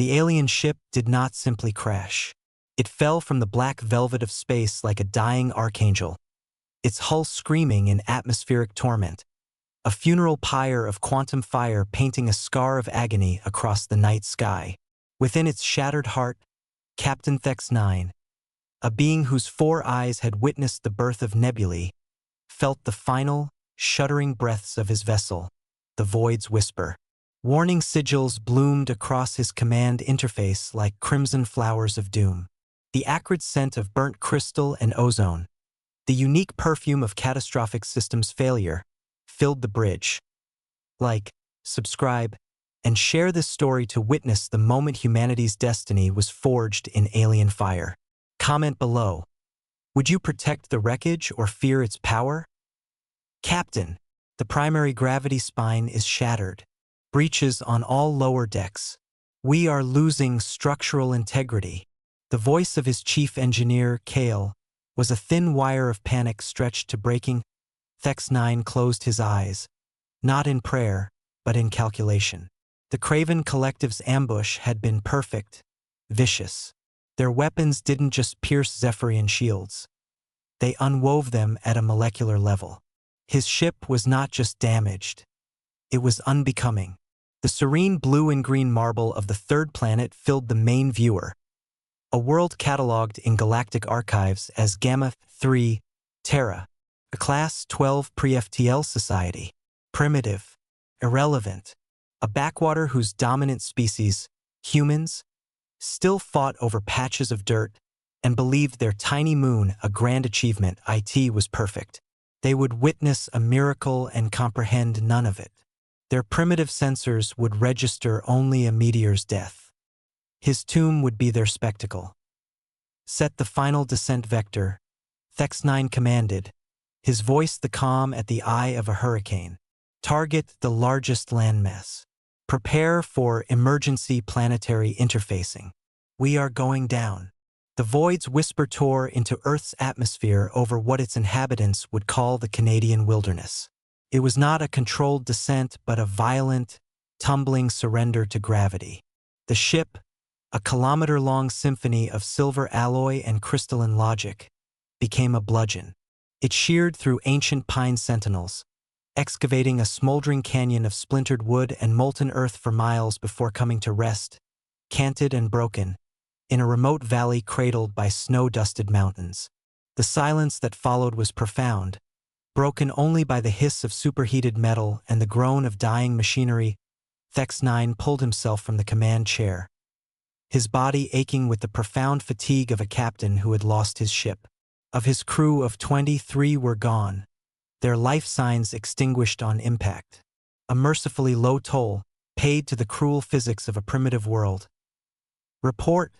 The alien ship did not simply crash. It fell from the black velvet of space like a dying archangel, its hull screaming in atmospheric torment, a funeral pyre of quantum fire painting a scar of agony across the night sky. Within its shattered heart, Captain Thex-9, a being whose 4 eyes had witnessed the birth of nebulae, felt the final, shuddering breaths of his vessel, the void's whisper. Warning sigils bloomed across his command interface like crimson flowers of doom. The acrid scent of burnt crystal and ozone, the unique perfume of catastrophic systems failure, filled the bridge. Like, subscribe, and share this story to witness the moment humanity's destiny was forged in alien fire. Comment below. Would you protect the wreckage or fear its power? Captain, the primary gravity spine is shattered. Breaches on all lower decks. We are losing structural integrity. The voice of his chief engineer, Kale, was a thin wire of panic stretched to breaking. Thex-9 closed his eyes, not in prayer, but in calculation. The Craven Collective's ambush had been perfect, vicious. Their weapons didn't just pierce Zephyrian shields. They unwove them at a molecular level. His ship was not just damaged. It was unbecoming. The serene blue and green marble of the third planet filled the main viewer, a world catalogued in galactic archives as Gamma-3 Terra, a Class 12 pre-FTL society. Primitive, irrelevant, a backwater whose dominant species, humans, still fought over patches of dirt and believed their tiny moon a grand achievement. It was perfect. They would witness a miracle and comprehend none of it. Their primitive sensors would register only a meteor's death. His tomb would be their spectacle. Set the final descent vector, Thex-9 commanded, his voice the calm at the eye of a hurricane. Target the largest landmass. Prepare for emergency planetary interfacing. We are going down. The void's whisper tore into Earth's atmosphere over what its inhabitants would call the Canadian wilderness. It was not a controlled descent, but a violent, tumbling surrender to gravity. The ship, a kilometer-long symphony of silver alloy and crystalline logic, became a bludgeon. It sheared through ancient pine sentinels, excavating a smoldering canyon of splintered wood and molten earth for miles before coming to rest, canted and broken, in a remote valley cradled by snow-dusted mountains. The silence that followed was profound, broken only by the hiss of superheated metal and the groan of dying machinery. Thex-9 pulled himself from the command chair, his body aching with the profound fatigue of a captain who had lost his ship. Of his crew of 23 were gone, their life signs extinguished on impact. A mercifully low toll, paid to the cruel physics of a primitive world. Report.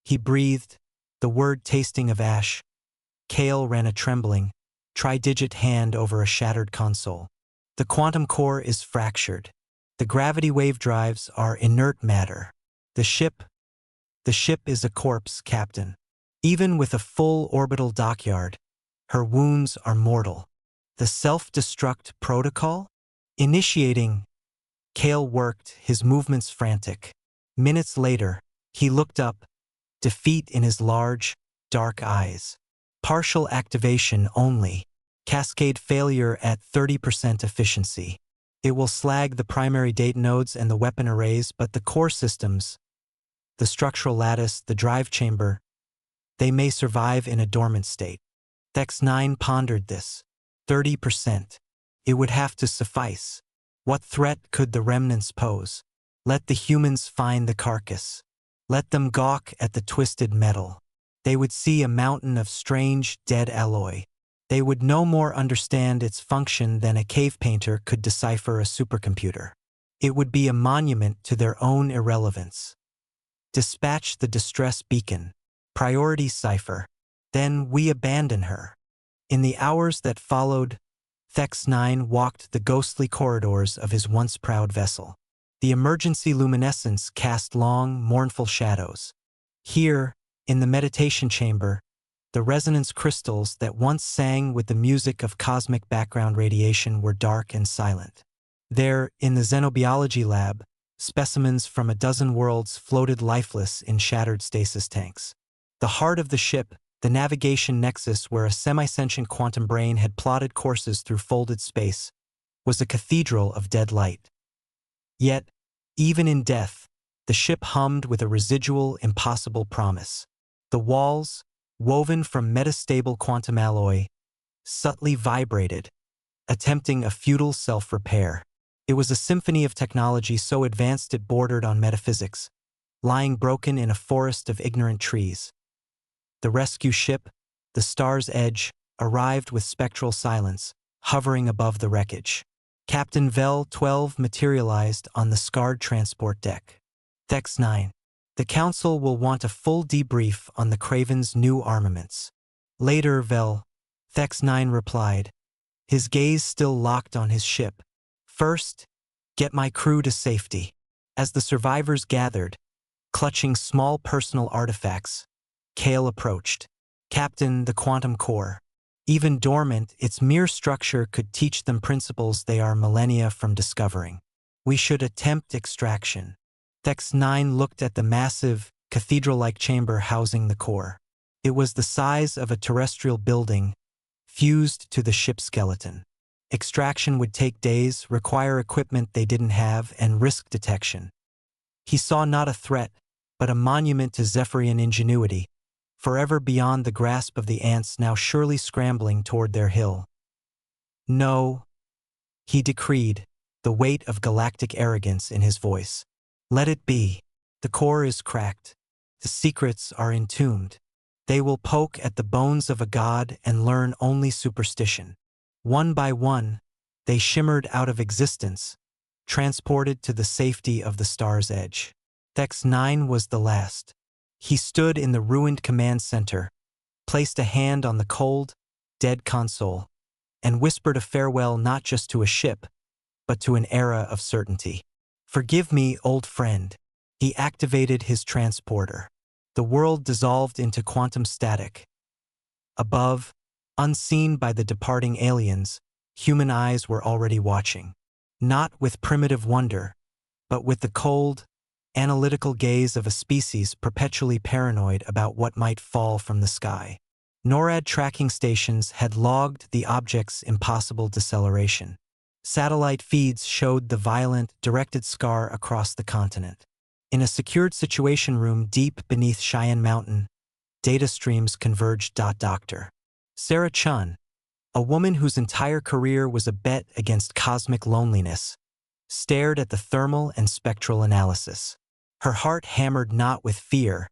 He breathed, the word tasting of ash. Kale ran a trembling, tri-digit hand over a shattered console. The quantum core is fractured. The gravity wave drives are inert matter. The ship is a corpse, Captain. Even with a full orbital dockyard, her wounds are mortal. The self-destruct protocol? Initiating. Kale worked, his movements frantic. Minutes later, he looked up, defeat in his large, dark eyes. Partial activation only. Cascade failure at 30% efficiency. It will slag the primary data nodes and the weapon arrays, but the core systems, the structural lattice, the drive chamber, they may survive in a dormant state. Thex-9 pondered this. 30%. It would have to suffice. What threat could the remnants pose? Let the humans find the carcass. Let them gawk at the twisted metal. They would see a mountain of strange, dead alloy. They would no more understand its function than a cave painter could decipher a supercomputer. It would be a monument to their own irrelevance. Dispatch the distress beacon. Priority cipher. Then we abandon her. In the hours that followed, Thex-9 walked the ghostly corridors of his once proud vessel. The emergency luminescence cast long, mournful shadows. Here, in the meditation chamber, the resonance crystals that once sang with the music of cosmic background radiation were dark and silent. There, in the xenobiology lab, Specimens from a dozen worlds floated lifeless in shattered stasis tanks. The heart of the ship, the navigation nexus where a semi-sentient quantum brain had plotted courses through folded space, was a cathedral of dead light. Yet, even in death, the ship hummed with a residual, impossible promise. The walls, woven from metastable quantum alloy, subtly vibrated, attempting a futile self-repair. It was a symphony of technology so advanced it bordered on metaphysics, lying broken in a forest of ignorant trees. The rescue ship, the Star's Edge, arrived with spectral silence, hovering above the wreckage. Captain Vel 12 materialized on the scarred transport deck. Thex 9. The Council will want a full debrief on the Craven's new armaments. Later, Vel, Thex 9 replied, his gaze still locked on his ship. First, get my crew to safety. As the survivors gathered, clutching small personal artifacts, Kale approached. Captain, the quantum core. Even dormant, its mere structure could teach them principles they are millennia from discovering. We should attempt extraction. Thex 9 looked at the massive, cathedral-like chamber housing the core. It was the size of a terrestrial building, fused to the ship's skeleton. Extraction would take days, require equipment they didn't have, and risk detection. He saw not a threat, but a monument to Zephyrian ingenuity, forever beyond the grasp of the ants now surely scrambling toward their hill. No, he decreed, the weight of galactic arrogance in his voice. Let it be. The core is cracked. The secrets are entombed. They will poke at the bones of a god and learn only superstition. One by one, they shimmered out of existence, transported to the safety of the Star's Edge. Thex 9 was the last. He stood in the ruined command center, placed a hand on the cold, dead console, and whispered a farewell not just to a ship, but to an era of certainty. Forgive me, old friend. He activated his transporter. The world dissolved into quantum static. Above, unseen by the departing aliens, human eyes were already watching. Not with primitive wonder, but with the cold, analytical gaze of a species perpetually paranoid about what might fall from the sky. NORAD tracking stations had logged the object's impossible deceleration. Satellite feeds showed the violent, directed scar across the continent. In a secured situation room deep beneath Cheyenne Mountain, data streams converged. Dr. Sarah Chun, a woman whose entire career was a bet against cosmic loneliness, stared at the thermal and spectral analysis. Her heart hammered not with fear,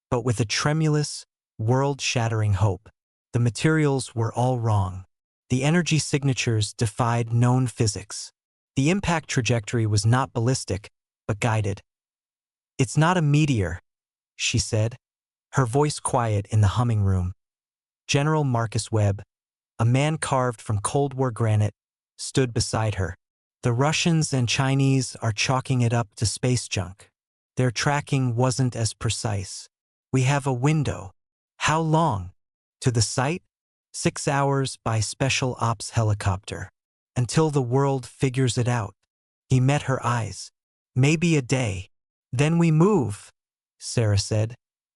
but with a tremulous, world-shattering hope. The materials were all wrong. The energy signatures defied known physics. The impact trajectory was not ballistic, but guided. It's not a meteor, she said, her voice quiet in the humming room. General Marcus Webb, a man carved from Cold War granite, stood beside her. The Russians and Chinese are chalking it up to space junk. Their tracking wasn't as precise. We have a window. How long? To the site? 6 hours by special ops helicopter. Until the world figures it out. He met her eyes. Maybe a day. Then we move, Sarah said,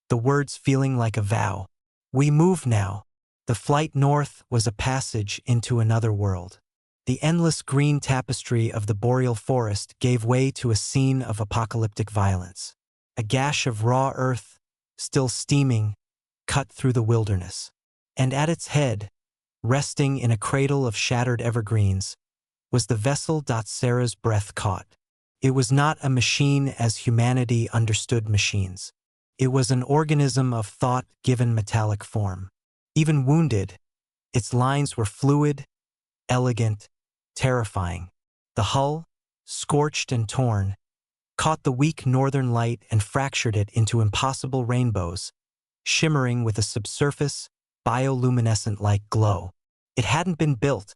the words feeling like a vow. We move now. The flight north was a passage into another world. The endless green tapestry of the boreal forest gave way to a scene of apocalyptic violence. A gash of raw earth, still steaming, cut through the wilderness. And at its head, resting in a cradle of shattered evergreens, was the vessel. Sarah's breath caught. It was not a machine as humanity understood machines. It was an organism of thought given metallic form. Even wounded, its lines were fluid, elegant, terrifying. The hull, scorched and torn, caught the weak northern light and fractured it into impossible rainbows, shimmering with a subsurface, bioluminescent-like glow. It hadn't been built.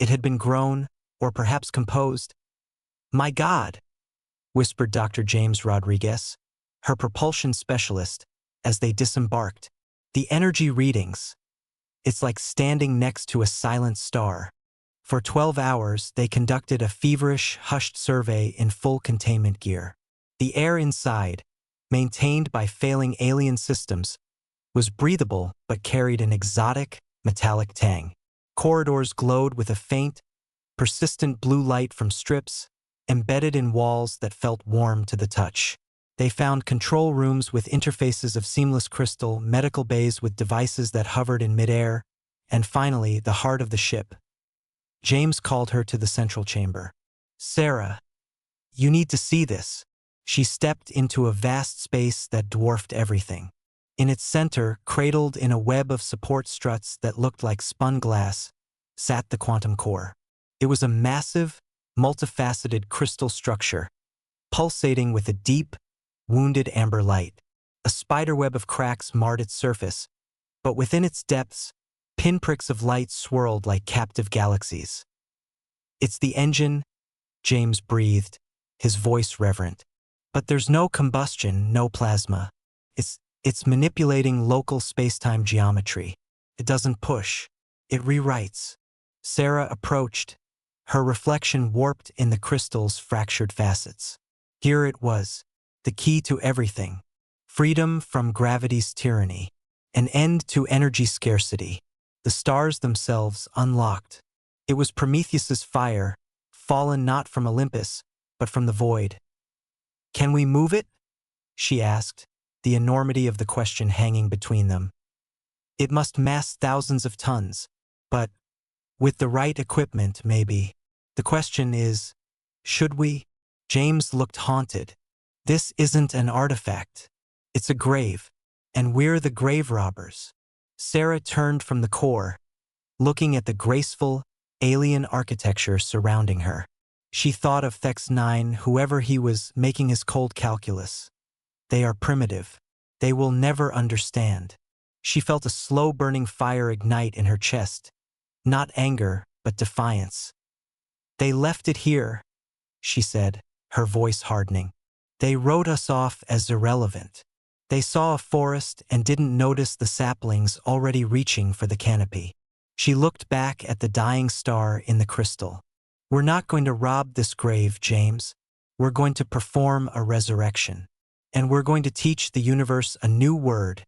It had been grown, or perhaps composed. My God, whispered Dr. James Rodriguez, her propulsion specialist, as they disembarked. The energy readings. It's like standing next to a silent star. For 12 hours, they conducted a feverish, hushed survey in full containment gear. The air inside, maintained by failing alien systems, was breathable but carried an exotic, metallic tang. Corridors glowed with a faint, persistent blue light from strips embedded in walls that felt warm to the touch. They found control rooms with interfaces of seamless crystal, medical bays with devices that hovered in midair, and finally, the heart of the ship. James called her to the central chamber. "Sarah, you need to see this." She stepped into a vast space that dwarfed everything. In its center, cradled in a web of support struts that looked like spun glass, sat the quantum core. It was a massive, multifaceted crystal structure, pulsating with a deep, wounded amber light. A spiderweb of cracks marred its surface, but within its depths, pinpricks of light swirled like captive galaxies. "It's the engine," James breathed, his voice reverent. "But there's no combustion, no plasma. It's manipulating local spacetime geometry. It doesn't push. It rewrites." Sarah approached, her reflection warped in the crystal's fractured facets. Here it was, the key to everything. Freedom from gravity's tyranny. An end to energy scarcity. The stars themselves unlocked. It was Prometheus's fire, fallen not from Olympus, but from the void. "Can we move it?" she asked, the enormity of the question hanging between them. "It must mass thousands of tons, but with the right equipment, maybe. The question is, should we?" James looked haunted. "This isn't an artifact. It's a grave, and we're the grave robbers." Sarah turned from the core, looking at the graceful, alien architecture surrounding her. She thought of Thex 9, whoever he was, making his cold calculus. They are primitive. They will never understand. She felt a slow-burning fire ignite in her chest. Not anger, but defiance. "They left it here," she said, her voice hardening. "They wrote us off as irrelevant. They saw a forest and didn't notice the saplings already reaching for the canopy." She looked back at the dying star in the crystal. "We're not going to rob this grave, James. We're going to perform a resurrection. And we're going to teach the universe a new word: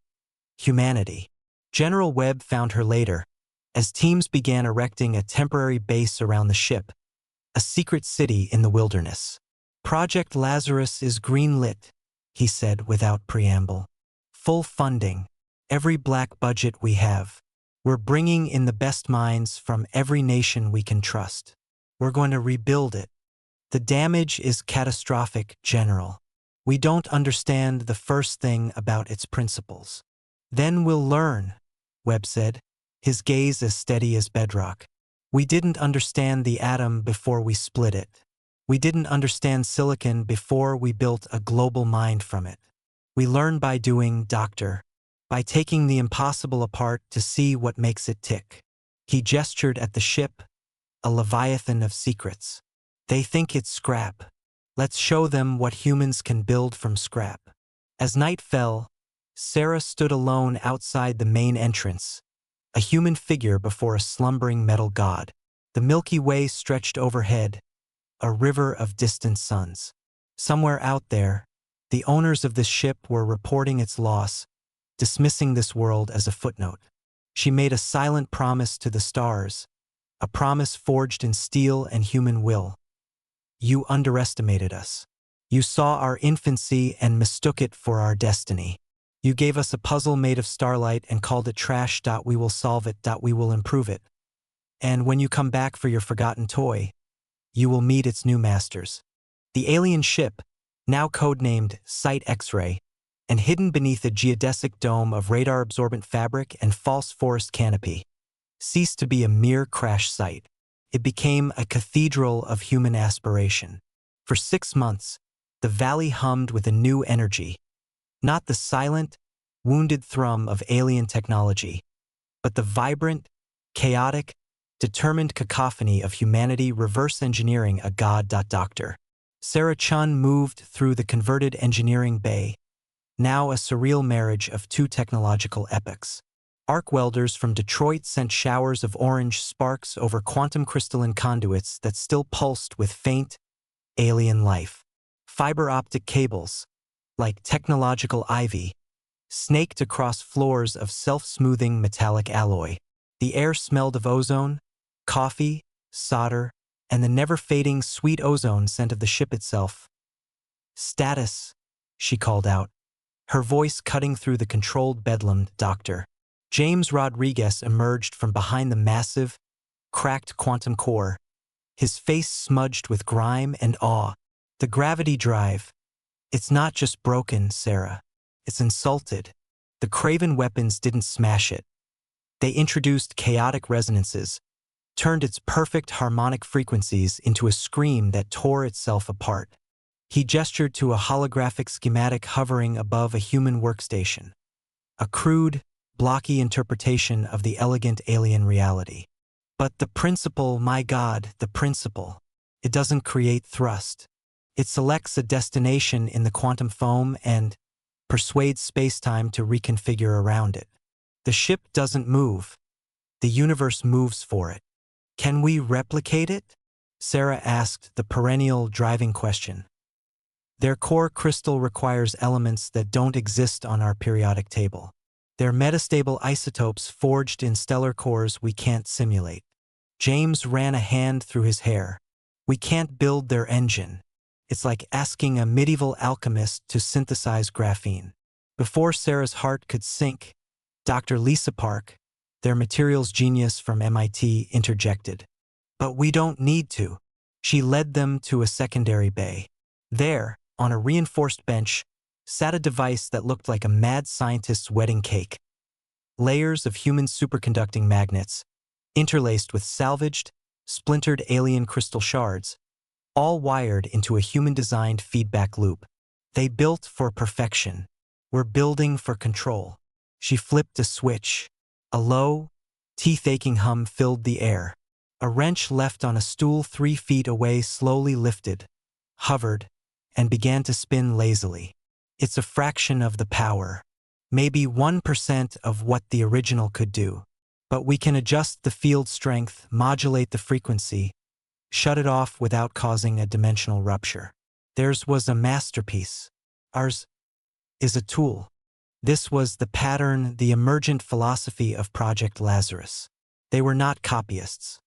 humanity." General Webb found her later, as teams began erecting a temporary base around the ship, a secret city in the wilderness. "Project Lazarus is green-lit," he said without preamble. "Full funding. Every black budget we have. We're bringing in the best minds from every nation we can trust. We're going to rebuild it. The damage is catastrophic, General. We don't understand the first thing about its principles." "Then we'll learn," Webb said, his gaze as steady as bedrock. "We didn't understand the atom before we split it. We didn't understand silicon before we built a global mind from it. We learn by doing, Doctor, by taking the impossible apart to see what makes it tick." He gestured at the ship, a leviathan of secrets. "They think it's scrap. Let's show them what humans can build from scrap." As night fell, Sarah stood alone outside the main entrance, a human figure before a slumbering metal god. The Milky Way stretched overhead, a river of distant suns. Somewhere out there, the owners of this ship were reporting its loss, dismissing this world as a footnote. She made a silent promise to the stars, a promise forged in steel and human will. "You underestimated us. You saw our infancy and mistook it for our destiny. You gave us a puzzle made of starlight and called it trash. We will solve it. We will improve it. And when you come back for your forgotten toy, you will meet its new masters." The alien ship, now codenamed Site X-ray, and hidden beneath a geodesic dome of radar-absorbent fabric and false forest canopy, ceased to be a mere crash site. It became a cathedral of human aspiration. For 6 months, the valley hummed with a new energy, not the silent, wounded thrum of alien technology, but the vibrant, chaotic, determined cacophony of humanity reverse engineering a god. Doctor. Sarah Chun moved through the converted engineering bay, now a surreal marriage of two technological epochs. Arc welders from Detroit sent showers of orange sparks over quantum crystalline conduits that still pulsed with faint, alien life. Fiber optic cables, like technological ivy, snaked across floors of self-smoothing metallic alloy. The air smelled of ozone, coffee, solder, and the never-fading sweet ozone scent of the ship itself. "Status," she called out, her voice cutting through the controlled bedlam. "Dr. James Rodriguez emerged from behind the massive, cracked quantum core, his face smudged with grime and awe. "The gravity drive. It's not just broken, Sarah. It's insulted. The Craven weapons didn't smash it. They introduced chaotic resonances, turned its perfect harmonic frequencies into a scream that tore itself apart." He gestured to a holographic schematic hovering above a human workstation. A crude, blocky interpretation of the elegant alien reality. "But the principle, my God, the principle. It doesn't create thrust. It selects a destination in the quantum foam and persuades spacetime to reconfigure around it. The ship doesn't move. The universe moves for it. Can we replicate it?" Sarah asked the perennial driving question. "Their core crystal requires elements that don't exist on our periodic table. They're metastable isotopes forged in stellar cores we can't simulate." James ran a hand through his hair. "We can't build their engine. It's like asking a medieval alchemist to synthesize graphene." Before Sarah's heart could sink, Dr. Lisa Park, their materials genius from MIT, interjected. "But we don't need to." She led them to a secondary bay. There, on a reinforced bench, sat a device that looked like a mad scientist's wedding cake. Layers of human superconducting magnets, interlaced with salvaged, splintered alien crystal shards, all wired into a human-designed feedback loop. They built for perfection. We're building for control. She flipped a switch. A low, teeth-aching hum filled the air. A wrench left on a stool 3 feet away slowly lifted, hovered, and began to spin lazily. It's a fraction of the power, maybe 1% of what the original could do. But we can adjust the field strength, modulate the frequency, shut it off without causing a dimensional rupture. Theirs was a masterpiece. Ours is a tool. This was the pattern, the emergent philosophy of Project Lazarus. They were not copyists.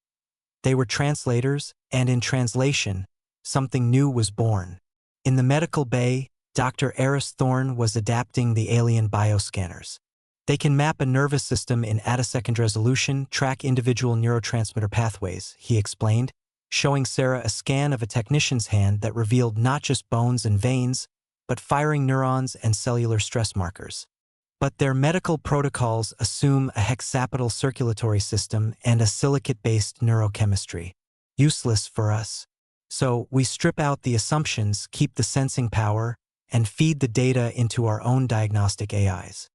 They were translators, and in translation, something new was born. In the medical bay, Dr. Eris Thorne was adapting the alien bioscanners. They can map a nervous system in attosecond resolution, track individual neurotransmitter pathways, he explained, showing Sarah a scan of a technician's hand that revealed not just bones and veins, but firing neurons and cellular stress markers. But their medical protocols assume a hexapital circulatory system and a silicate-based neurochemistry. Useless for us. So we strip out the assumptions, keep the sensing power, and feed the data into our own diagnostic AIs.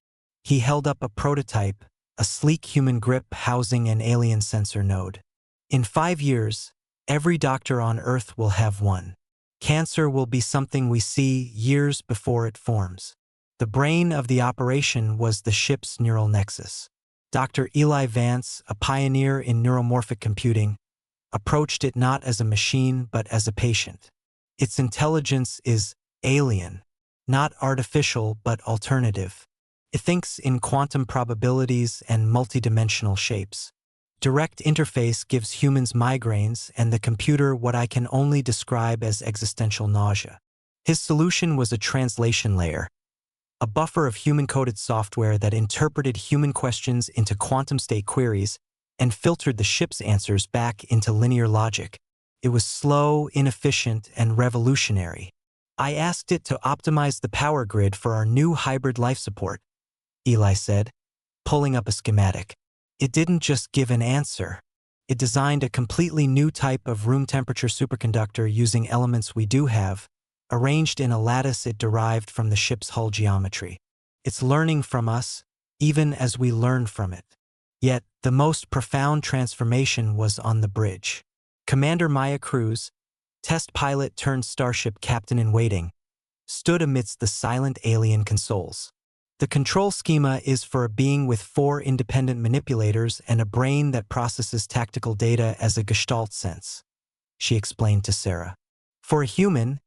He held up a prototype, a sleek human grip housing an alien sensor node. In 5 years, every doctor on Earth will have one. Cancer will be something we see years before it forms. The brain of the operation was the ship's neural nexus. Dr. Eli Vance, a pioneer in neuromorphic computing, approached it not as a machine but as a patient. Its intelligence is alien, not artificial but alternative. It thinks in quantum probabilities and multidimensional shapes. Direct interface gives humans migraines and the computer what I can only describe as existential nausea. His solution was a translation layer, a buffer of human-coded software that interpreted human questions into quantum state queries and filtered the ship's answers back into linear logic. It was slow, inefficient, and revolutionary. I asked it to optimize the power grid for our new hybrid life support, Eli said, pulling up a schematic. It didn't just give an answer. It designed a completely new type of room-temperature superconductor using elements we do have, arranged in a lattice it derived from the ship's hull geometry. It's learning from us, even as we learn from it. Yet, the most profound transformation was on the bridge. Commander Maya Cruz, test pilot turned starship captain-in-waiting, stood amidst the silent alien consoles. The control schema is for a being with 4 independent manipulators and a brain that processes tactical data as a gestalt sense, she explained to Sarah. For a human,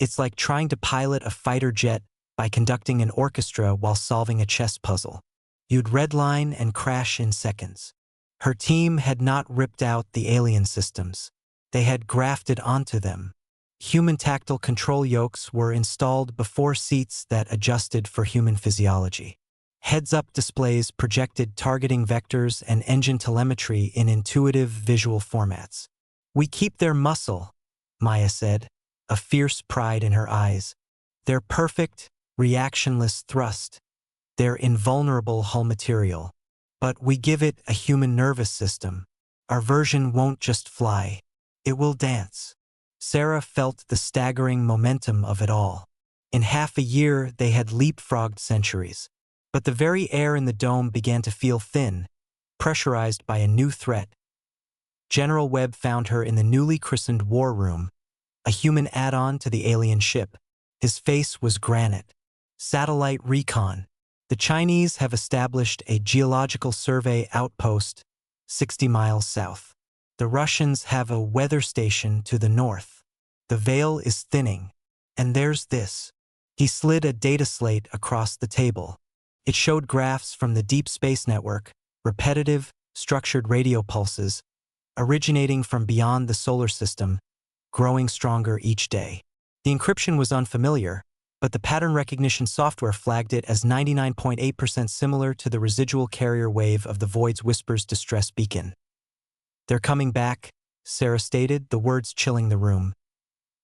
it's like trying to pilot a fighter jet by conducting an orchestra while solving a chess puzzle. You'd redline and crash in seconds. Her team had not ripped out the alien systems. They had grafted onto them. Human tactile control yokes were installed before seats that adjusted for human physiology. Heads-up displays projected targeting vectors and engine telemetry in intuitive visual formats. "We keep their muscle," Maya said, a fierce pride in her eyes. "Their perfect, reactionless thrust. Their invulnerable hull material. But we give it a human nervous system. Our version won't just fly. It will dance." Sarah felt the staggering momentum of it all. In half a year, they had leapfrogged centuries. But the very air in the dome began to feel thin, pressurized by a new threat. General Webb found her in the newly christened War Room, a human add-on to the alien ship. His face was granite. "Satellite recon. The Chinese have established a geological survey outpost 60 miles south. The Russians have a weather station to the north. The veil is thinning. And there's this." He slid a data slate across the table. It showed graphs from the Deep Space Network, repetitive, structured radio pulses, originating from beyond the solar system, growing stronger each day. The encryption was unfamiliar, but the pattern recognition software flagged it as 99.8% similar to the residual carrier wave of the Void's Whisper's distress beacon. "They're coming back," Sarah stated, the words chilling the room.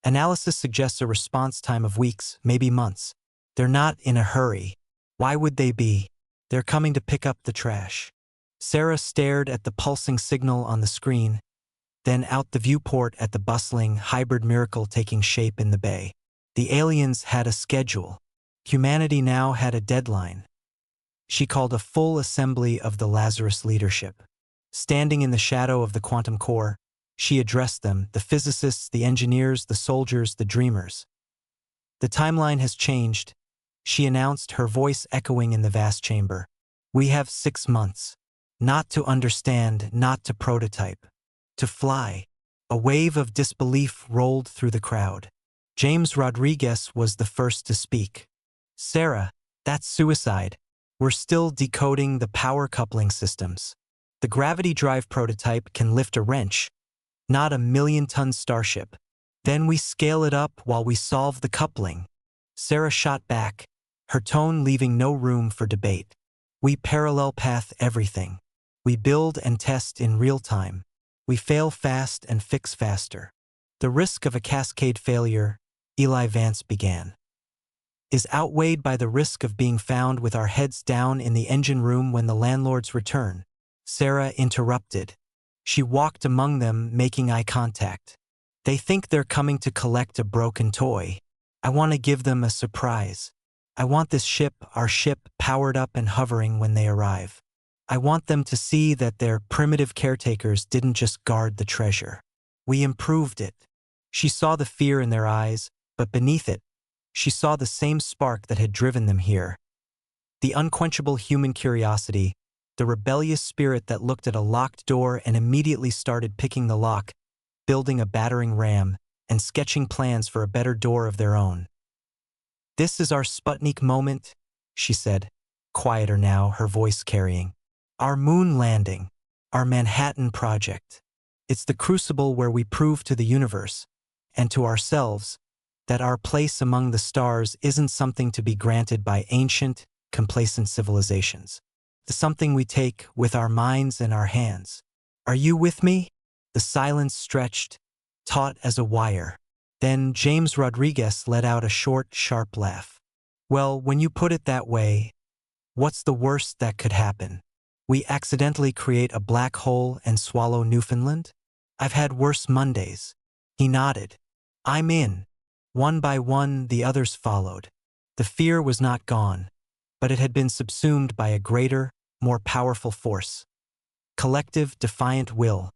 "Analysis suggests a response time of weeks, maybe months. They're not in a hurry. Why would they be? They're coming to pick up the trash." Sarah stared at the pulsing signal on the screen, then out the viewport at the bustling, hybrid miracle taking shape in the bay. The aliens had a schedule. Humanity now had a deadline. She called a full assembly of the Lazarus leadership. Standing in the shadow of the quantum core, she addressed them, the physicists, the engineers, the soldiers, the dreamers. "The timeline has changed," she announced, her voice echoing in the vast chamber. "We have 6 months. Not to understand, not to prototype. To fly." A wave of disbelief rolled through the crowd. James Rodriguez was the first to speak. "Sarah, that's suicide. We're still decoding the power coupling systems. The gravity drive prototype can lift a wrench, not a 1,000,000-ton starship. Then we scale it up while we solve the coupling." Sarah shot back, her tone leaving no room for debate. "We parallel path everything. We build and test in real time. We fail fast and fix faster. The risk of a cascade failure," Eli Vance began, "is outweighed by the risk of being found with our heads down in the engine room when the landlords return." Sarah interrupted. She walked among them, making eye contact. "They think they're coming to collect a broken toy. I want to give them a surprise. I want this ship, our ship, powered up and hovering when they arrive. I want them to see that their primitive caretakers didn't just guard the treasure. We improved it." She saw the fear in their eyes, but beneath it, she saw the same spark that had driven them here. The unquenchable human curiosity, the rebellious spirit that looked at a locked door and immediately started picking the lock, building a battering ram, and sketching plans for a better door of their own. "This is our Sputnik moment," she said, quieter now, her voice carrying. "Our moon landing, our Manhattan project. It's the crucible where we prove to the universe, and to ourselves, that our place among the stars isn't something to be granted by ancient, complacent civilizations. It's something we take with our minds and our hands. Are you with me?" The silence stretched, taut as a wire. Then James Rodriguez let out a short, sharp laugh. "Well, when you put it that way, what's the worst that could happen? We accidentally create a black hole and swallow Newfoundland? I've had worse Mondays." He nodded. "I'm in." One by one, the others followed. The fear was not gone, but it had been subsumed by a greater, more powerful force. Collective, defiant will.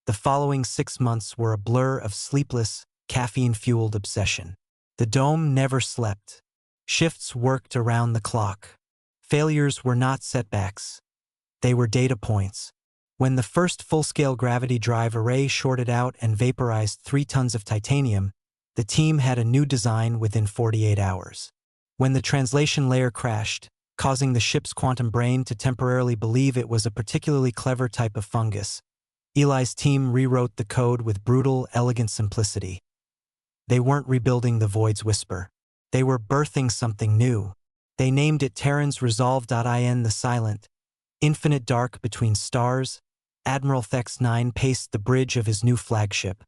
The following 6 months were a blur of sleepless, caffeine-fueled obsession. The dome never slept. Shifts worked around the clock. Failures were not setbacks. They were data points. When the first full-scale gravity drive array shorted out and vaporized 3 tons of titanium, the team had a new design within 48 hours. When the translation layer crashed, causing the ship's quantum brain to temporarily believe it was a particularly clever type of fungus, Eli's team rewrote the code with brutal, elegant simplicity. They weren't rebuilding the Void's whisper. They were birthing something new. They named it Terran's Resolve.in, the silent, infinite dark between stars. Admiral Thex-9 paced the bridge of his new flagship,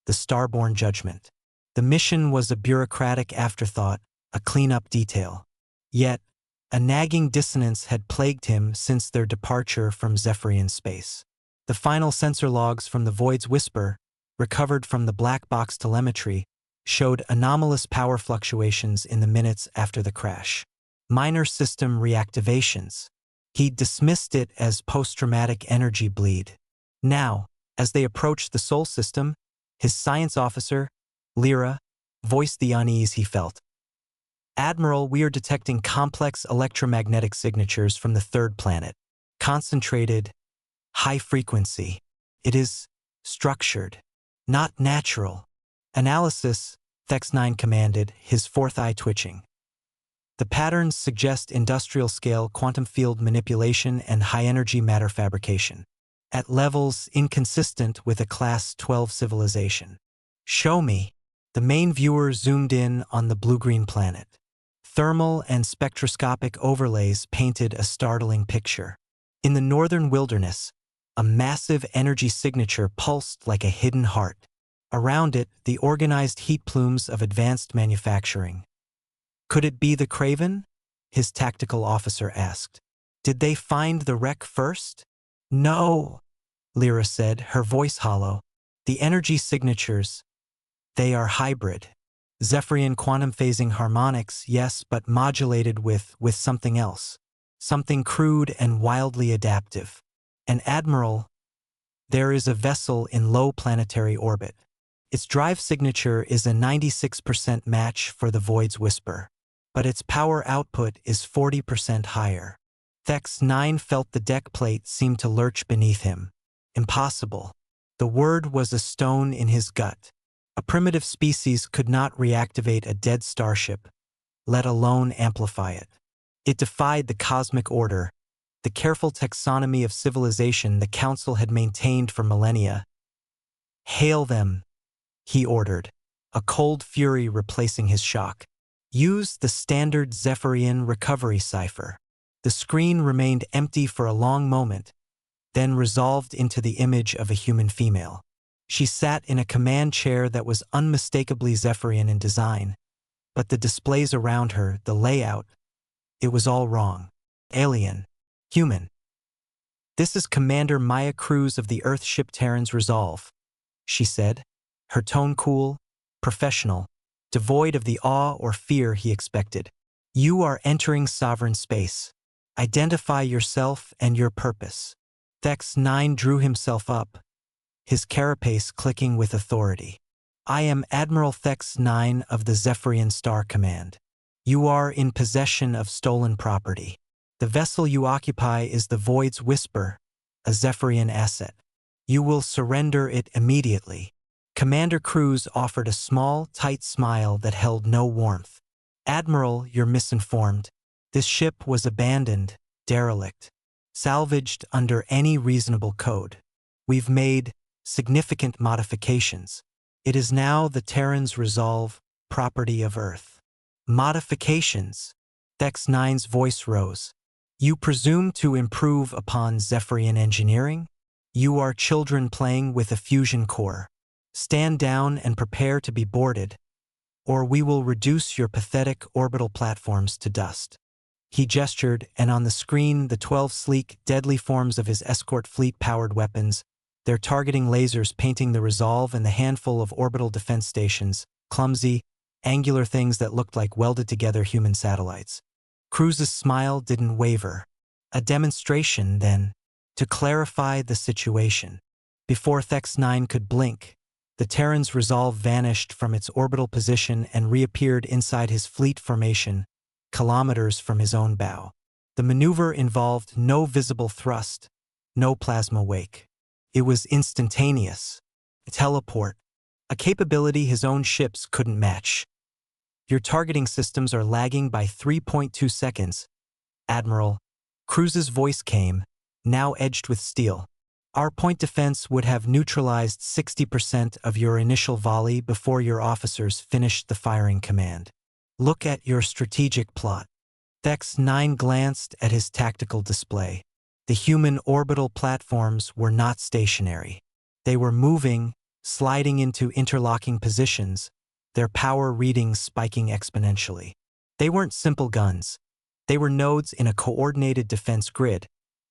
the Starborn Judgment. The mission was a bureaucratic afterthought, a cleanup detail. Yet, a nagging dissonance had plagued him since their departure from Zephyrian space. The final sensor logs from the Void's whisper, recovered from the black box telemetry, showed anomalous power fluctuations in the minutes after the crash. Minor system reactivations. He dismissed it as post-traumatic energy bleed. Now, as they approached the Sol system, his science officer, Lyra, voiced the unease he felt. "Admiral, we are detecting complex electromagnetic signatures from the third planet. Concentrated, high frequency. It is structured, not natural." "Analysis," Thex-9 commanded, his fourth eye twitching. "The patterns suggest industrial-scale quantum field manipulation and high-energy matter fabrication, at levels inconsistent with a Class 12 civilization." "Show me." The main viewer zoomed in on the blue-green planet. Thermal and spectroscopic overlays painted a startling picture. In the northern wilderness, a massive energy signature pulsed like a hidden heart. Around it, the organized heat plumes of advanced manufacturing. "Could it be the Craven?" his tactical officer asked. "Did they find the wreck first?" "No," Lyra said, her voice hollow. "The energy signatures, they are hybrid. Zephyrian quantum phasing harmonics, yes, but modulated with something else. Something crude and wildly adaptive. And Admiral, there is a vessel in low planetary orbit. Its drive signature is a 96% match for the Void's whisper, but its power output is 40% higher." Thex-9 felt the deck plate seem to lurch beneath him. Impossible. The word was a stone in his gut. A primitive species could not reactivate a dead starship, let alone amplify it. It defied the cosmic order, the careful taxonomy of civilization the Council had maintained for millennia. "Hail them," he ordered, a cold fury replacing his shock. "Use the standard Zephyrian recovery cipher." The screen remained empty for a long moment, then resolved into the image of a human female. She sat in a command chair that was unmistakably Zephyrian in design, but the displays around her, the layout, it was all wrong. Alien. Human. "This is Commander Maya Cruz of the Earthship Terran's Resolve," she said, her tone cool, professional, devoid of the awe or fear he expected. "You are entering sovereign space. Identify yourself and your purpose." Thex-9 drew himself up, his carapace clicking with authority. "I am Admiral Thex-9 of the Zephyrian Star Command. You are in possession of stolen property. The vessel you occupy is the Void's Whisper, a Zephyrian asset. You will surrender it immediately." Commander Cruz offered a small, tight smile that held no warmth. "Admiral, you're misinformed. This ship was abandoned, derelict, salvaged under any reasonable code. We've made significant modifications. It is now the Terran's Resolve, property of Earth." "Modifications?" Thex-9's voice rose. "You presume to improve upon Zephyrian engineering? You are children playing with a fusion core. Stand down and prepare to be boarded, or we will reduce your pathetic orbital platforms to dust." He gestured, and on the screen the 12 sleek, deadly forms of his escort fleet-powered weapons, their targeting lasers painting the Resolve and the handful of orbital defense stations, clumsy, angular things that looked like welded-together human satellites. Cruz's smile didn't waver. "A demonstration, then, to clarify the situation." Before Thex-9 could blink, the Terran's Resolve vanished from its orbital position and reappeared inside his fleet formation, kilometers from his own bow. The maneuver involved no visible thrust, no plasma wake. It was instantaneous. Teleport, a capability his own ships couldn't match. Your targeting systems are lagging by 3.2 seconds, Admiral. Cruz's voice came, now edged with steel. Our point defense would have neutralized 60% of your initial volley before your officers finished the firing command. Look at your strategic plot. X-9 glanced at his tactical display. The human orbital platforms were not stationary. They were moving, sliding into interlocking positions, their power readings spiking exponentially. They weren't simple guns. They were nodes in a coordinated defense grid,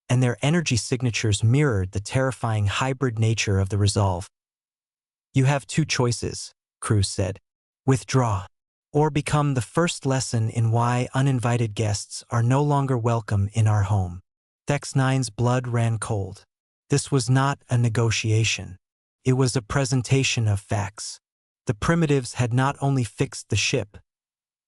and their energy signatures mirrored the terrifying hybrid nature of the resolve. You have two choices, Cruz said. Withdraw, or become the first lesson in why uninvited guests are no longer welcome in our home. X-9's blood ran cold. This was not a negotiation. It was a presentation of facts. The primitives had not only fixed the ship,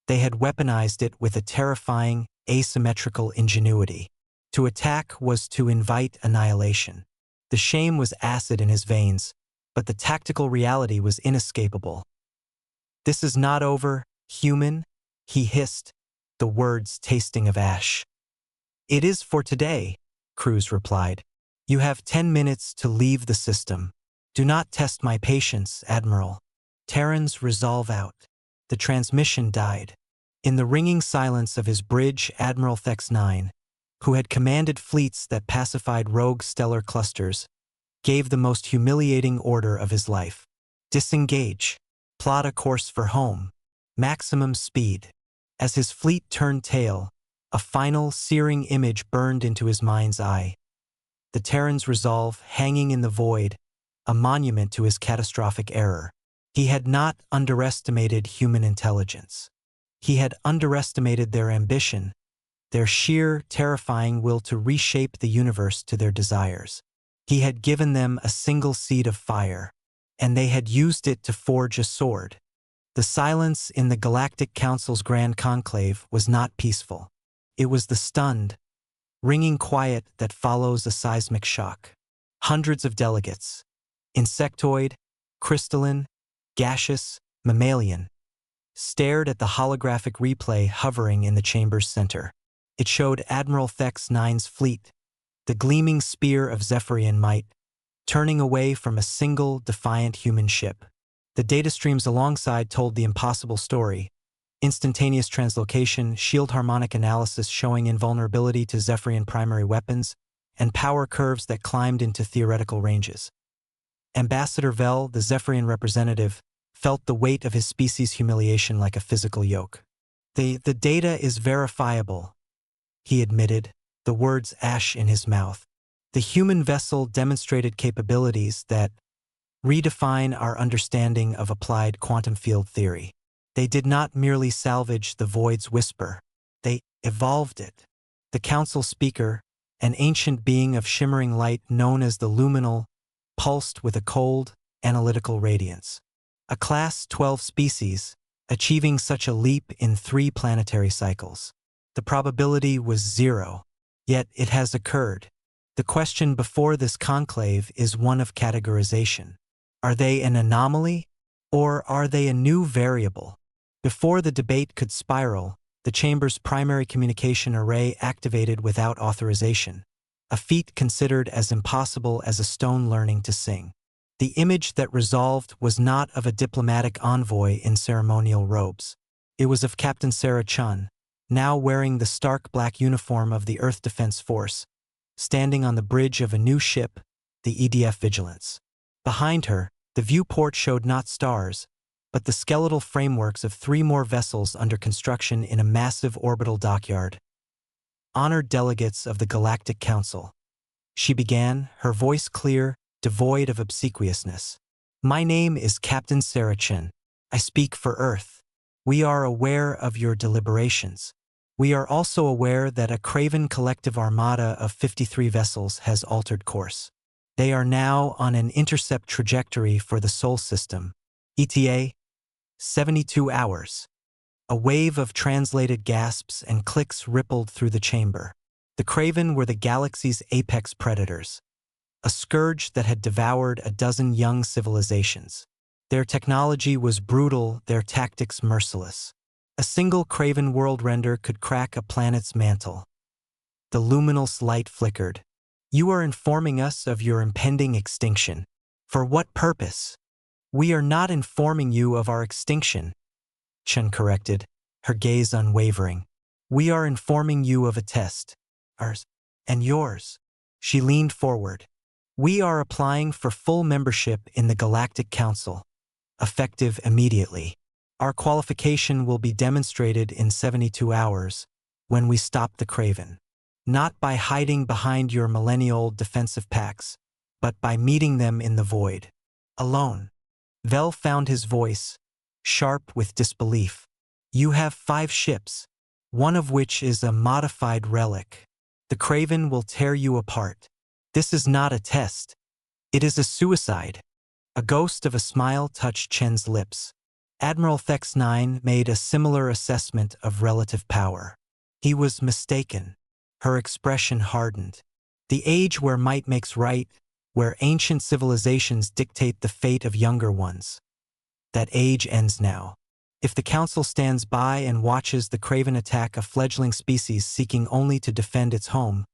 they had weaponized it with a terrifying, asymmetrical ingenuity. To attack was to invite annihilation. The shame was acid in his veins, but the tactical reality was inescapable. This is not over, human, he hissed, the words tasting of ash. It is for today, Cruz replied. You have 10 minutes to leave the system. Do not test my patience, Admiral. Terran's resolve out. The transmission died. In the ringing silence of his bridge, Admiral X-9, who had commanded fleets that pacified rogue stellar clusters, gave the most humiliating order of his life. Disengage. Plot a course for home. Maximum speed. As his fleet turned tail, a final, searing image burned into his mind's eye. The Terran's resolve hanging in the void, a monument to his catastrophic error. He had not underestimated human intelligence. He had underestimated their ambition, their sheer, terrifying will to reshape the universe to their desires. He had given them a single seed of fire, and they had used it to forge a sword. The silence in the Galactic Council's Grand Conclave was not peaceful. It was the stunned, ringing quiet that follows a seismic shock. Hundreds of delegates, insectoid, crystalline, gaseous, mammalian, stared at the holographic replay hovering in the chamber's center. It showed Admiral X-9's fleet, the gleaming spear of Zephyrian might, turning away from a single, defiant human ship. The data streams alongside told the impossible story. Instantaneous translocation, shield harmonic analysis showing invulnerability to Zephyrian primary weapons, and power curves that climbed into theoretical ranges. Ambassador Vel, the Zephyrian representative, felt the weight of his species' humiliation like a physical yoke. The data is verifiable, he admitted, the words ash in his mouth. The human vessel demonstrated capabilities that redefine our understanding of applied quantum field theory. They did not merely salvage the void's whisper. They evolved it. The council speaker, an ancient being of shimmering light known as the luminal, pulsed with a cold, analytical radiance. A Class 12 species, achieving such a leap in 3 planetary cycles. The probability was 0, yet it has occurred. The question before this conclave is one of categorization. Are they an anomaly, or are they a new variable? Before the debate could spiral, the chamber's primary communication array activated without authorization, a feat considered as impossible as a stone learning to sing. The image that resolved was not of a diplomatic envoy in ceremonial robes. It was of Captain Sarah Chun, now wearing the stark black uniform of the Earth Defense Force, standing on the bridge of a new ship, the EDF Vigilance. Behind her, the viewport showed not stars, but the skeletal frameworks of 3 more vessels under construction in a massive orbital dockyard. Honored delegates of the Galactic Council. She began, her voice clear, devoid of obsequiousness. My name is Captain Sarah Chen. I speak for Earth. We are aware of your deliberations. We are also aware that a craven collective armada of 53 vessels has altered course. They are now on an intercept trajectory for the Sol system. ETA, 72 hours. A wave of translated gasps and clicks rippled through the chamber. The Craven were the galaxy's apex predators, a scourge that had devoured a dozen young civilizations. Their technology was brutal, their tactics merciless. A single Craven world render could crack a planet's mantle. The luminous light flickered. "You are informing us of your impending extinction. For what purpose?" "We are not informing you of our extinction," Chen corrected, her gaze unwavering. "We are informing you of a test. Ours and yours." She leaned forward. "We are applying for full membership in the Galactic Council, effective immediately. Our qualification will be demonstrated in 72 hours when we stop the Craven. Not by hiding behind your millennial defensive packs, but by meeting them in the void. Alone." Vel found his voice, sharp with disbelief. "You have 5 ships, one of which is a modified relic. The Craven will tear you apart. This is not a test. It is a suicide." A ghost of a smile touched Chen's lips. Admiral Thex9 made a similar assessment of relative power. He was mistaken. Her expression hardened. The age where might makes right, where ancient civilizations dictate the fate of younger ones. That age ends now. If the Council stands by and watches the Craven attack a fledgling species seeking only to defend its home,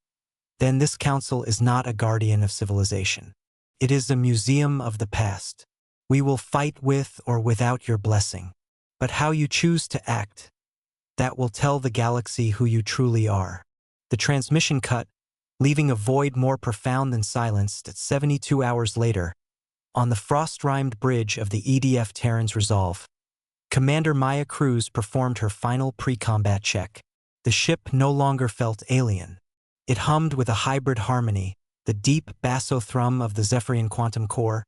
then this Council is not a guardian of civilization. It is a museum of the past. We will fight with or without your blessing. But how you choose to act, that will tell the galaxy who you truly are. The transmission cut, leaving a void more profound than silence. At 72 hours later, on the frost-rimed bridge of the EDF Terran's Resolve, Commander Maya Cruz performed her final pre-combat check. The ship no longer felt alien. It hummed with a hybrid harmony, the deep basso thrum of the Zephyrian quantum core,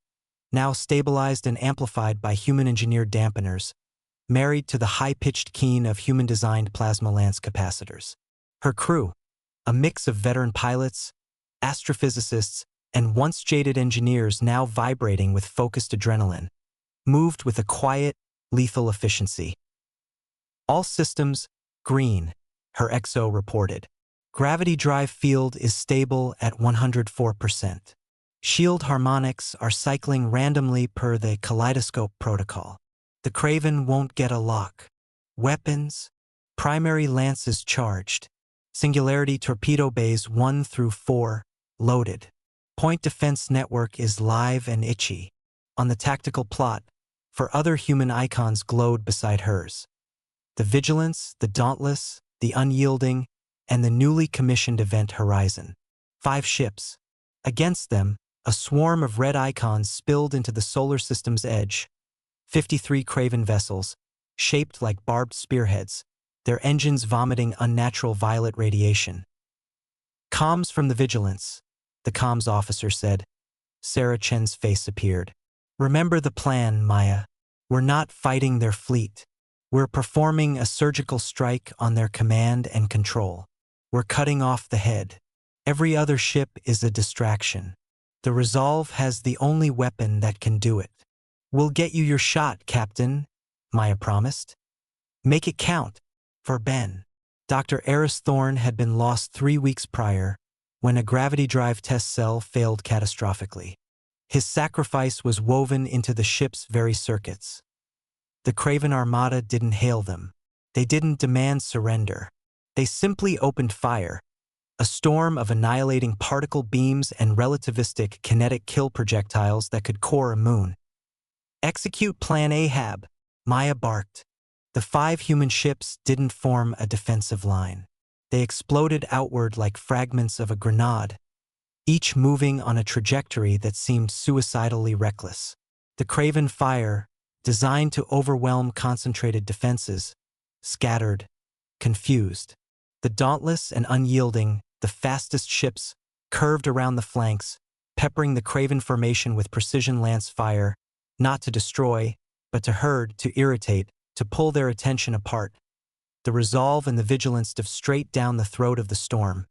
now stabilized and amplified by human-engineered dampeners, married to the high-pitched keen of human-designed plasma lance capacitors. Her crew, a mix of veteran pilots, astrophysicists, and once-jaded engineers now vibrating with focused adrenaline, moved with a quiet, lethal efficiency. "All systems, green," her XO reported. "Gravity drive field is stable at 104%. Shield harmonics are cycling randomly per the kaleidoscope protocol. The Craven won't get a lock. Weapons, primary lances charged. Singularity torpedo bays 1 through 4, loaded. Point defense network is live and itchy." On the tactical plot, for other human icons glowed beside hers. The Vigilance, the Dauntless, the Unyielding, and the newly commissioned Event Horizon. 5 ships. Against them, a swarm of red icons spilled into the solar system's edge. 53 Craven vessels, shaped like barbed spearheads, their engines vomiting unnatural violet radiation. "Comms from the Vigilance," the comms officer said. Sarah Chen's face appeared. "Remember the plan, Maya. We're not fighting their fleet. We're performing a surgical strike on their command and control. We're cutting off the head. Every other ship is a distraction. The Resolve has the only weapon that can do it." "We'll get you your shot, Captain," Maya promised. "Make it count. For Ben." Dr. Eris Thorne had been lost 3 weeks prior, when a gravity drive test cell failed catastrophically. His sacrifice was woven into the ship's very circuits. The Craven Armada didn't hail them. They didn't demand surrender. They simply opened fire, a storm of annihilating particle beams and relativistic kinetic kill projectiles that could core a moon. "Execute Plan Ahab," Maya barked. The 5 human ships didn't form a defensive line. They exploded outward like fragments of a grenade, each moving on a trajectory that seemed suicidally reckless. The Craven fire, designed to overwhelm concentrated defenses, scattered, confused. The Dauntless and Unyielding, the fastest ships, curved around the flanks, peppering the Craven formation with precision lance fire, not to destroy, but to herd, to irritate, to pull their attention apart. The Resolve and the Vigilance dove straight down the throat of the storm.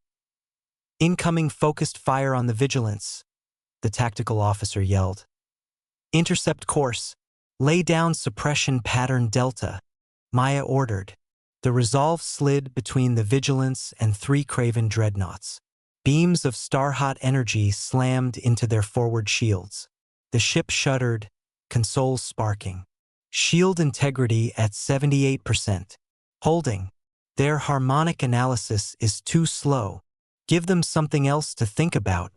"Incoming focused fire on the Vigilance," the tactical officer yelled. "Intercept course. Lay down suppression pattern Delta," Maya ordered. The Resolve slid between the Vigilance and 3 Craven dreadnoughts. Beams of star-hot energy slammed into their forward shields. The ship shuddered, consoles sparking. Shield integrity at 78%. Holding. Their harmonic analysis is too slow. Give them something else to think about.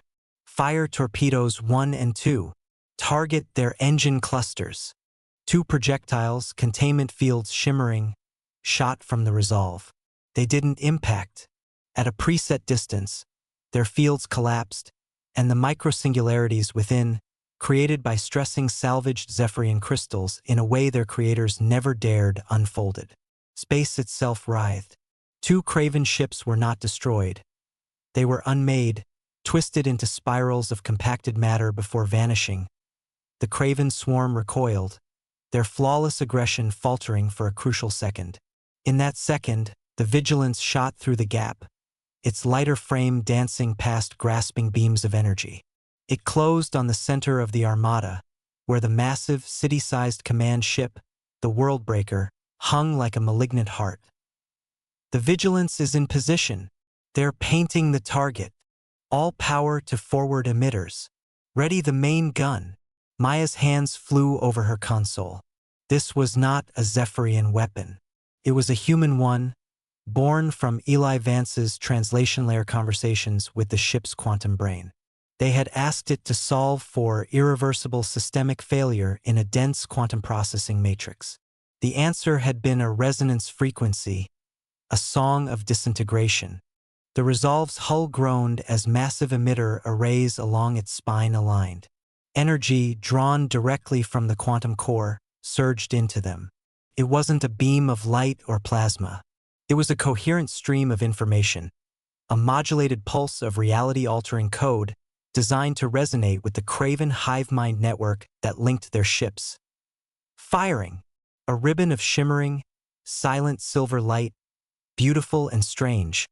Fire torpedoes 1 and 2. Target their engine clusters. 2 projectiles, containment fields shimmering, shot from the Resolve. They didn't impact. At a preset distance, their fields collapsed, and the microsingularities within, created by stressing salvaged Zephyrian crystals in a way their creators never dared, unfolded. Space itself writhed. 2 Craven ships were not destroyed. They were unmade, twisted into spirals of compacted matter before vanishing. The Craven swarm recoiled, their flawless aggression faltering for a crucial second. In that second, the Vigilance shot through the gap, its lighter frame dancing past grasping beams of energy. It closed on the center of the Armada, where the massive, city-sized command ship, the Worldbreaker, hung like a malignant heart. The Vigilance is in position. They're painting the target. All power to forward emitters. Ready the main gun. Maya's hands flew over her console. This was not a Zephyrian weapon. It was a human one, born from Eli Vance's translation layer conversations with the ship's quantum brain. They had asked it to solve for irreversible systemic failure in a dense quantum processing matrix. The answer had been a resonance frequency, a song of disintegration. The Resolve's hull groaned as massive emitter arrays along its spine aligned. Energy, drawn directly from the quantum core, surged into them. It wasn't a beam of light or plasma. It was a coherent stream of information, a modulated pulse of reality-altering code designed to resonate with the Craven hive mind network that linked their ships. Firing, a ribbon of shimmering, silent silver light, beautiful and strange,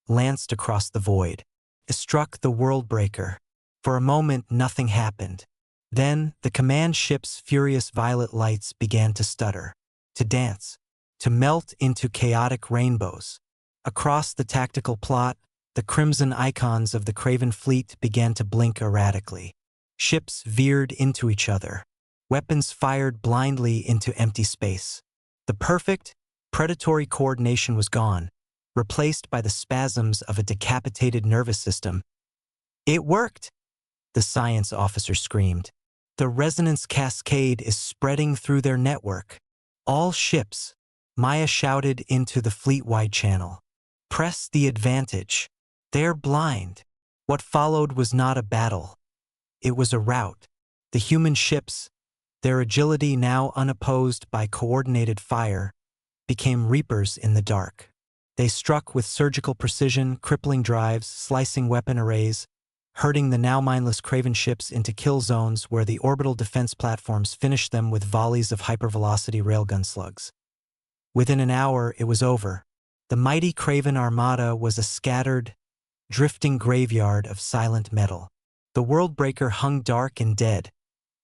lanced across the void. It struck the Worldbreaker. For a moment, nothing happened. Then, the command ship's furious violet lights began to stutter, to dance, to melt into chaotic rainbows. Across the tactical plot, the crimson icons of the Craven fleet began to blink erratically. Ships veered into each other. Weapons fired blindly into empty space. The perfect, predatory coordination was gone, replaced by the spasms of a decapitated nervous system. "It worked!" the science officer screamed. "The resonance cascade is spreading through their network. All ships," Maya shouted into the fleet-wide channel. "Press the advantage. They're blind." What followed was not a battle. It was a rout. The human ships, their agility now unopposed by coordinated fire, became reapers in the dark. They struck with surgical precision, crippling drives, slicing weapon arrays, herding the now mindless Craven ships into kill zones where the orbital defense platforms finished them with volleys of hypervelocity railgun slugs. Within an hour, it was over. The mighty Craven armada was a scattered, drifting graveyard of silent metal. The Worldbreaker hung dark and dead,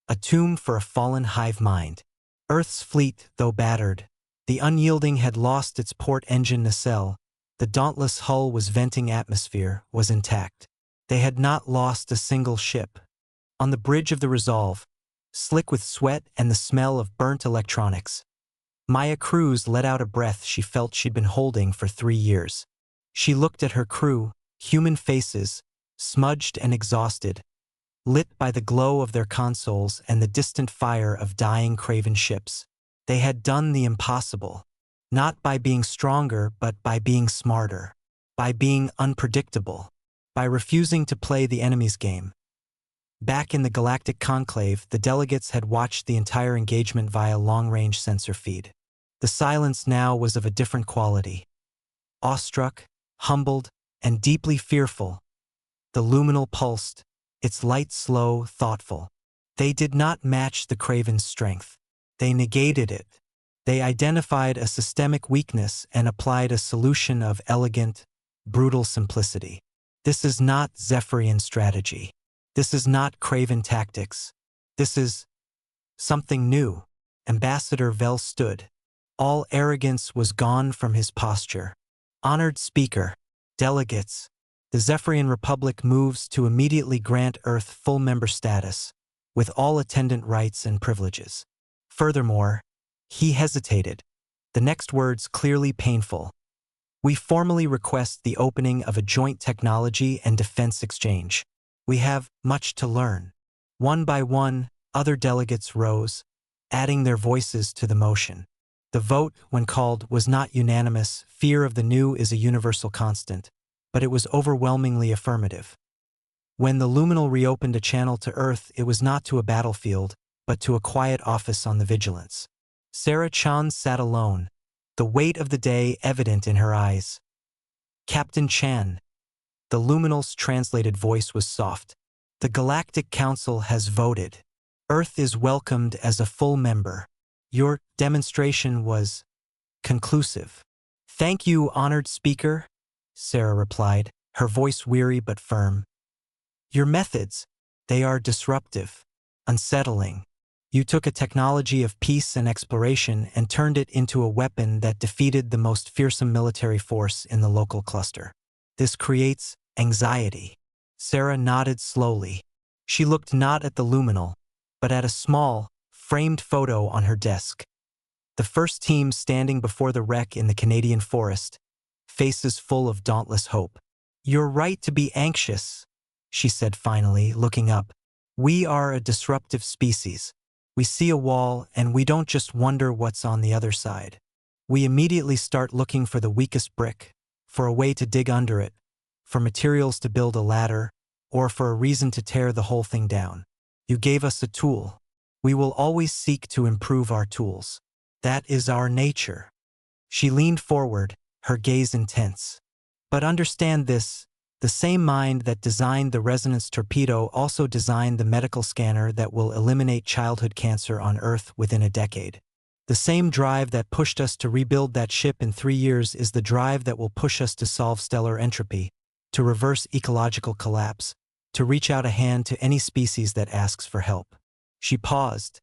a tomb for a fallen hive mind. Earth's fleet, though battered, the unyielding had lost its port engine nacelle. The dauntless hull was venting atmosphere, was intact. They had not lost a single ship. On the bridge of the Resolve, slick with sweat and the smell of burnt electronics, Maya Cruz let out a breath she felt she'd been holding for 3 years. She looked at her crew, human faces, smudged and exhausted, lit by the glow of their consoles and the distant fire of dying Craven ships. They had done the impossible, not by being stronger but by being smarter, by being unpredictable, by refusing to play the enemy's game. Back in the Galactic Conclave, the delegates had watched the entire engagement via long-range sensor feed. The silence now was of a different quality. Awestruck, humbled, and deeply fearful, the luminal pulsed, its light slow, thoughtful. They did not match the Craven's strength. They negated it. They identified a systemic weakness and applied a solution of elegant, brutal simplicity. This is not Zephyrian strategy. This is not Craven tactics. This is something new. Ambassador Vel stood, All arrogance was gone from his posture. Honored Speaker, delegates, the Zephyrian Republic moves to immediately grant Earth full member status, with all attendant rights and privileges. Furthermore, he hesitated, the next words clearly painful. We formally request the opening of a joint technology and defense exchange. We have much to learn. One by one, other delegates rose, adding their voices to the motion. The vote, when called, was not unanimous. Fear of the new is a universal constant, but it was overwhelmingly affirmative. When the Luminal reopened a channel to Earth, it was not to a battlefield, but to a quiet office on the Vigilance. Sarah Chan sat alone, the weight of the day evident in her eyes. Captain Chan. The Luminal's translated voice was soft. The Galactic Council has voted. Earth is welcomed as a full member. Your demonstration was conclusive. Thank you, honored speaker, Sarah replied, her voice weary but firm. Your methods, they are disruptive, unsettling. You took a technology of peace and exploration and turned it into a weapon that defeated the most fearsome military force in the local cluster. This creates anxiety. Sarah nodded slowly. She looked not at the Luminal, but at a small, framed photo on her desk. The first team standing before the wreck in the Canadian forest, faces full of dauntless hope. You're right to be anxious, she said finally, looking up. We are a disruptive species. We see a wall and we don't just wonder what's on the other side. We immediately start looking for the weakest brick, for a way to dig under it, for materials to build a ladder, or for a reason to tear the whole thing down. You gave us a tool. We will always seek to improve our tools. That is our nature. She leaned forward, her gaze intense. But understand this, the same mind that designed the resonance torpedo also designed the medical scanner that will eliminate childhood cancer on Earth within a decade. The same drive that pushed us to rebuild that ship in 3 years is the drive that will push us to solve stellar entropy, to reverse ecological collapse, to reach out a hand to any species that asks for help. She paused,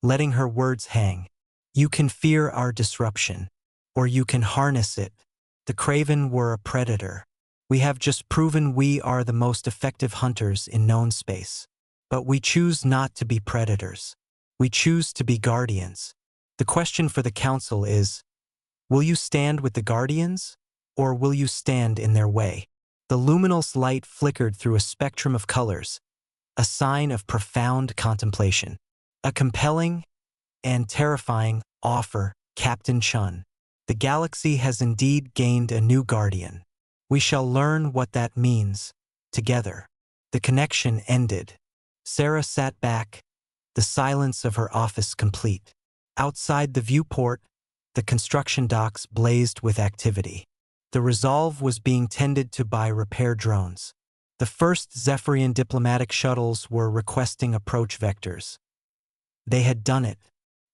letting her words hang. You can fear our disruption, or you can harness it. The Craven were a predator. We have just proven we are the most effective hunters in known space. But we choose not to be predators. We choose to be guardians. The question for the Council is, will you stand with the Guardians, or will you stand in their way? The luminous light flickered through a spectrum of colors, a sign of profound contemplation. A compelling and terrifying offer, Captain Chun. The galaxy has indeed gained a new guardian. We shall learn what that means, together. The connection ended. Sarah sat back, the silence of her office complete. Outside the viewport, the construction docks blazed with activity. The Resolve was being tended to by repair drones. The first Zephyrian diplomatic shuttles were requesting approach vectors. They had done it.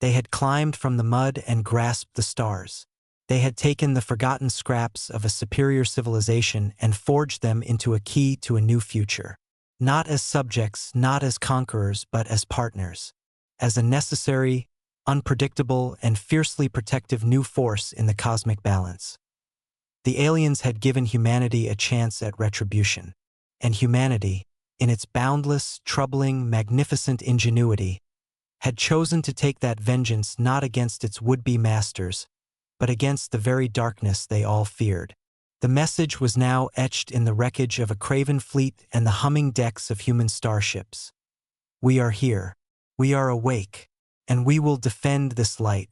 They had climbed from the mud and grasped the stars. They had taken the forgotten scraps of a superior civilization and forged them into a key to a new future. Not as subjects, not as conquerors, but as partners. As a necessary, unpredictable, and fiercely protective new force in the cosmic balance. The aliens had given humanity a chance at retribution. And humanity, in its boundless, troubling, magnificent ingenuity, had chosen to take that vengeance not against its would-be masters, but against the very darkness they all feared. The message was now etched in the wreckage of a Craven fleet and the humming decks of human starships. We are here. We are awake. And we will defend this light.